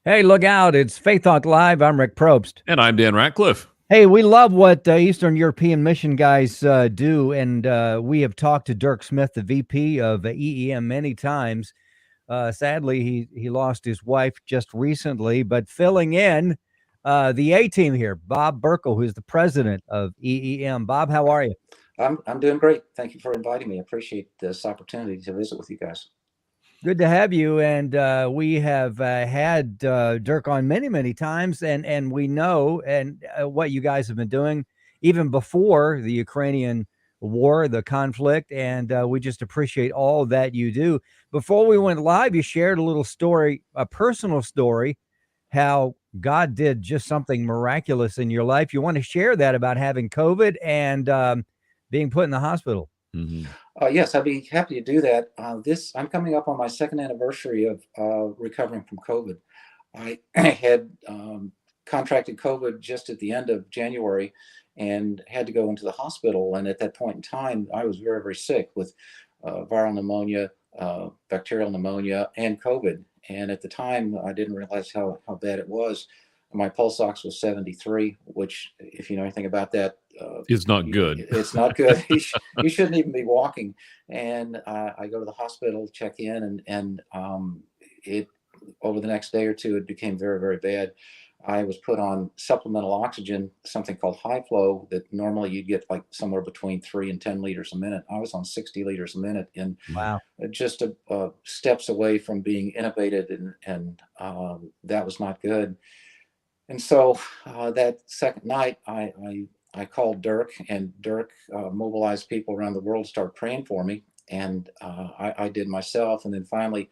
Hey, look out. It's Faith Talk Live. I'm Rick Probst. And I'm Dan Ratcliffe. Hey, we love what Eastern European mission guys do. And we have talked to Dirk Smith, the VP of EEM, many times. Sadly, he lost his wife just recently, but filling in the A team here, Bob Burckle, who's the president of EEM. Bob, how are you? I'm doing great. Thank you for inviting me. I appreciate this opportunity to visit with you guys. Good to have you. And we have had Dirk on many, many times, and we know what you guys have been doing even before the Ukrainian war, the conflict, and we just appreciate all that you do. Before we went live, you shared a little story, a personal story, how God did just something miraculous in your life. You want to share that about having COVID and being put in the hospital? Mm-hmm. Yes, I'd be happy to do that. I'm coming up on my second anniversary of recovering from COVID. I had contracted COVID just at the end of January and had to go into the hospital. And at that point in time, I was very, very sick with viral pneumonia, bacterial pneumonia, and COVID. And at the time, I didn't realize how bad it was. My pulse ox was 73, which, if you know anything about that, is not good. It's not good. You shouldn't even be walking. And I go to the hospital, check in, and it over the next day or two, it became very, very bad. I was put on supplemental oxygen, something called high flow, that normally you'd get like somewhere between 3 and 10 liters a minute. I was on 60 liters a minute, and Wow. just steps away from being intubated, and that was not good. And so that second night, I called Dirk, and Dirk mobilized people around the world to start praying for me, and I did myself. And then finally,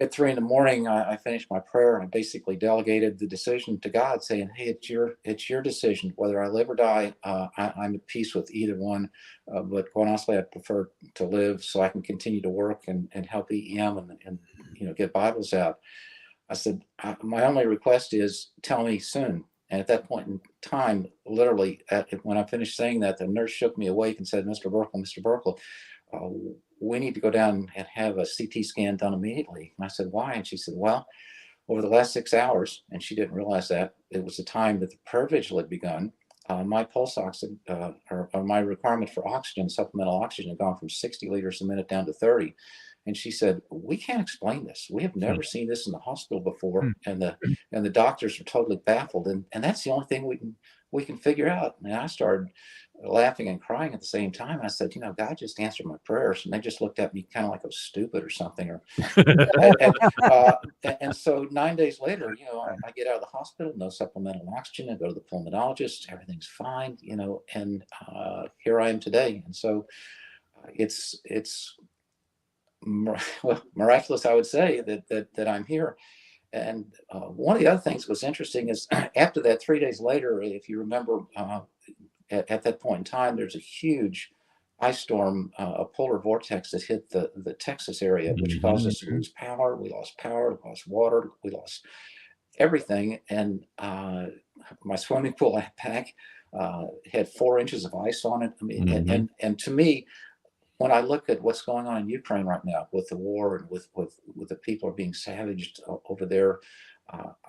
at 3 a.m, I finished my prayer, and I basically delegated the decision to God, saying, "Hey, it's your decision whether I live or die. I'm at peace with either one, but quite honestly, I prefer to live so I can continue to work and help EEM and get Bibles out." I said, "My only request is tell me soon." And at that point in time, literally, when I finished saying that, the nurse shook me awake and said, Mr. Burckle, we need to go down and have a CT scan done immediately." And I said, "Why?" And she said, "Well, over the last 6 hours," and she didn't realize that, it was the time that the prayer vigil had begun. My pulse oxygen, or my requirement for oxygen, supplemental oxygen, had gone from 60 liters a minute down to 30. And she said, "We can't explain this. We have never seen this in the hospital before." And the doctors are totally baffled. And that's the only thing we can figure out. And I started laughing and crying at the same time. I said, "God just answered my prayers." And they just looked at me kind of like I was stupid or something. And so 9 days later, I get out of the hospital, no supplemental oxygen. I go to the pulmonologist. Everything's fine, and here I am today. And so it's miraculous, I would say, that I'm here. And one of the other things that was interesting is after that, 3 days later, if you remember, at that point in time, there's a huge ice storm, a polar vortex that hit the Texas area, which caused us to lose power. We lost power, we lost water, we lost everything. And my swimming pool pack had 4 inches of ice on it. I mean, and to me, when I look at what's going on in Ukraine right now with the war and with the people are being savaged over there,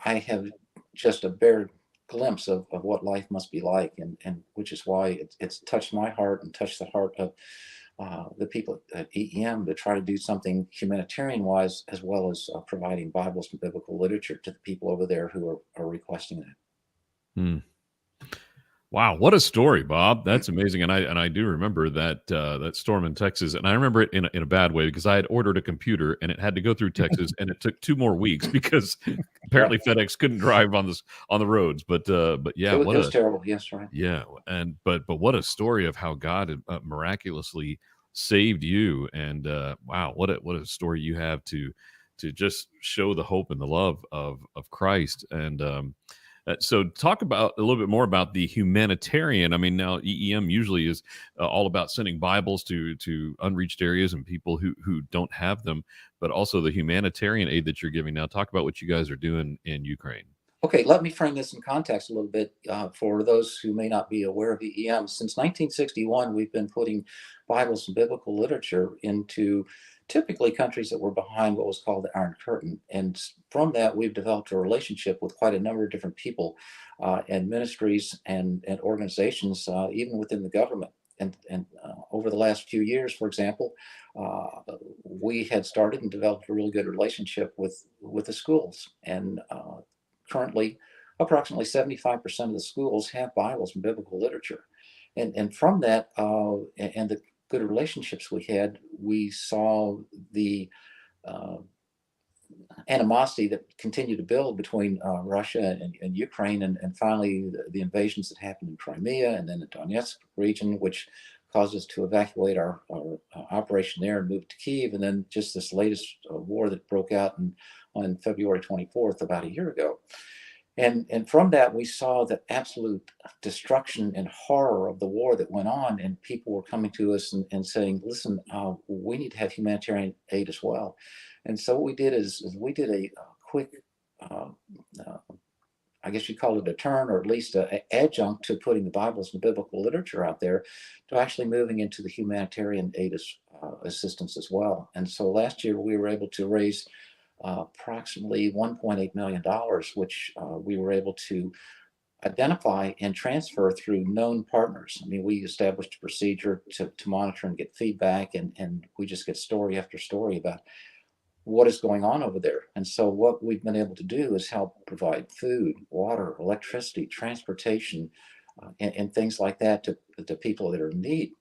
I have just a bare glimpse of what life must be like, and which is why it's touched my heart and touched the heart of the people at EEM to try to do something humanitarian wise, as well as providing Bibles and biblical literature to the people over there who are requesting that. Wow, what a story, Bob! That's amazing, and I do remember that storm in Texas, and I remember it in a bad way because I had ordered a computer and it had to go through Texas, and it took 2 more weeks because apparently FedEx couldn't drive on the roads. But yeah, it was terrible. Yes, right. Yeah, and but what a story of how God miraculously saved you, and wow, what a story you have to just show the hope and the love of Christ. And so talk about a little bit more about the humanitarian. I mean, now EEM usually is all about sending Bibles to unreached areas and people who don't have them, but also the humanitarian aid that you're giving now. Talk about what you guys are doing in Ukraine. Okay, let me frame this in context a little bit for those who may not be aware of EEM. Since 1961, we've been putting Bibles and biblical literature into typically countries that were behind what was called the Iron Curtain. And from that, we've developed a relationship with quite a number of different people and ministries and organizations, even within the government. And over the last few years, for example, we had started and developed a really good relationship with the schools. And currently, approximately 75% of the schools have Bibles and biblical literature. And from that, and the good relationships we had, we saw the animosity that continued to build between Russia and Ukraine, and finally the invasions that happened in Crimea and then the Donetsk region, which caused us to evacuate our operation there and move to Kyiv, and then just this latest war that broke out on February 24th, about a year ago. And from that, we saw the absolute destruction and horror of the war that went on, and people were coming to us and saying, listen, we need to have humanitarian aid as well. And so what we did is we did a quick, I guess you call it a turn, or at least an adjunct to putting the Bibles and the biblical literature out there, to actually moving into the humanitarian aid assistance as well. And so last year we were able to raise approximately $1.8 million, which we were able to identify and transfer through known partners. I mean, we established a procedure to monitor and get feedback, and we just get story after story about what is going on over there. And so what we've been able to do is help provide food, water, electricity, transportation, and things like that to people that are in need.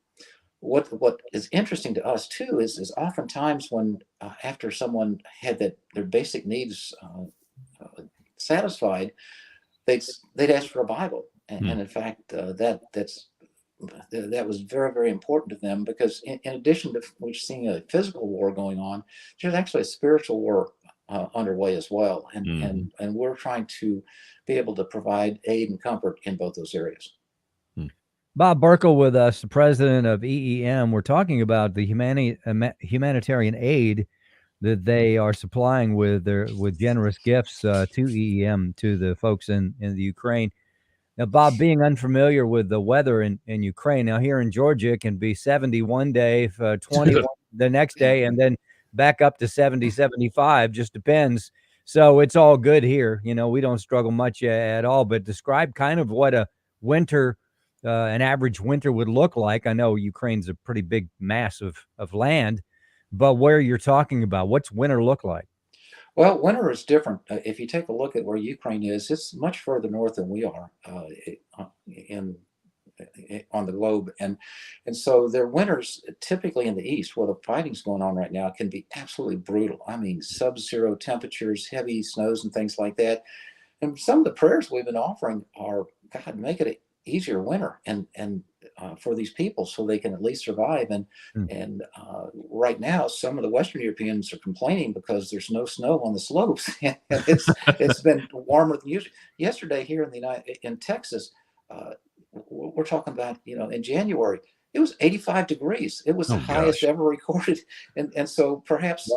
What is interesting to us too is oftentimes when after someone had their basic needs satisfied, they'd ask for a Bible, and in fact that was very, very important to them, because in addition to we're seeing a physical war going on, there's actually a spiritual war underway as well, and we're trying to be able to provide aid and comfort in both those areas. Bob Burckle with us, the president of EEM. We're talking about the humanitarian aid that they are supplying with generous gifts to EEM, to the folks in the Ukraine. Now, Bob, being unfamiliar with the weather in Ukraine, now here in Georgia, it can be 70 one day, 21 the next day, and then back up to 70, 75, just depends. So it's all good here. You know, we don't struggle much at all, but describe kind of what a winter, an average winter would look like. I know Ukraine's a pretty big mass of land, but where you're talking about, what's winter look like? Well, winter is different. If you take a look at where Ukraine is, it's much further north than we are on the globe, and so their winters typically in the east, where the fighting's going on right now, can be absolutely brutal. I mean, sub-zero temperatures, heavy snows, and things like that. And some of the prayers we've been offering are, God, make it an easier winter and for these people, so they can at least survive. And right now, some of the Western Europeans are complaining because there's no snow on the slopes, and it's been warmer than usual. Yesterday here in Texas, we're talking about, in January, it was 85 degrees. It was the highest ever recorded. And so perhaps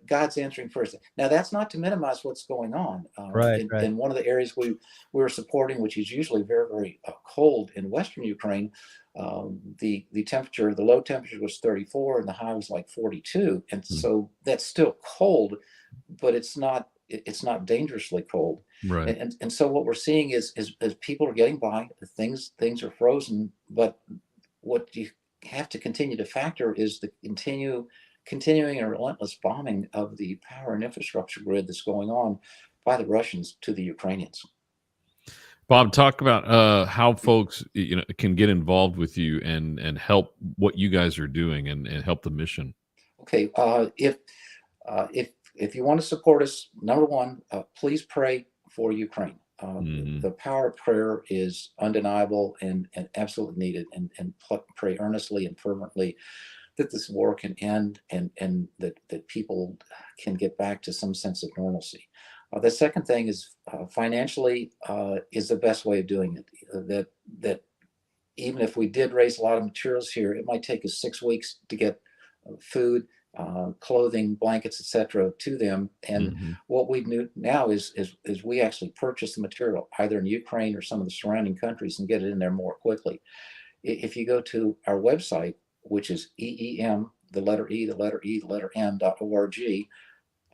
God's answering first. Now, that's not to minimize what's going on. In one of the areas we were supporting, which is usually very, very cold in Western Ukraine, the low temperature was 34 and the high was like 42. And so that's still cold, but it's not dangerously cold. Right. And so what we're seeing is people are getting by, things are frozen, but what you have to continue to factor is the continuing and relentless bombing of the power and infrastructure grid that's going on by the Russians to the Ukrainians. Bob, talk about how folks can get involved with you and help what you guys are doing and help the mission. Okay, if you want to support us, number one, please pray for Ukraine. The power of prayer is undeniable and absolutely needed, and pray earnestly and fervently that this war can end and that people can get back to some sense of normalcy. The second thing is financially is the best way of doing it. That even if we did raise a lot of materials here, it might take us 6 weeks to get food, clothing, blankets, etc., to them. And what we do now is we actually purchase the material either in Ukraine or some of the surrounding countries and get it in there more quickly. If you go to our website, which is EEM, the letter E, the letter E, the letter M.org.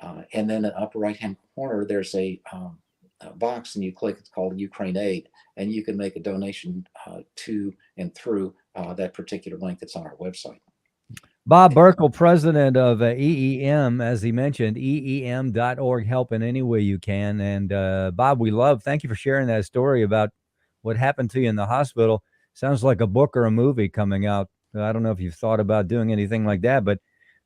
And then in the upper right-hand corner, there's a box, and you click, it's called Ukraine Aid, and you can make a donation to and through that particular link that's on our website. Bob Burckle, president of EEM, as he mentioned, EEM.org, help in any way you can. And Bob, thank you for sharing that story about what happened to you in the hospital. Sounds like a book or a movie coming out. I don't know if you've thought about doing anything like that, but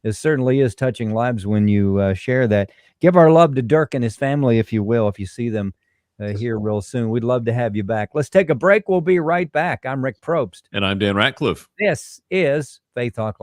it certainly is touching lives when you share that. Give our love to Dirk and his family, if you will, if you see them here real soon. We'd love to have you back. Let's take a break. We'll be right back. I'm Rick Probst. And I'm Dan Ratcliffe. This is Faith Talk Live.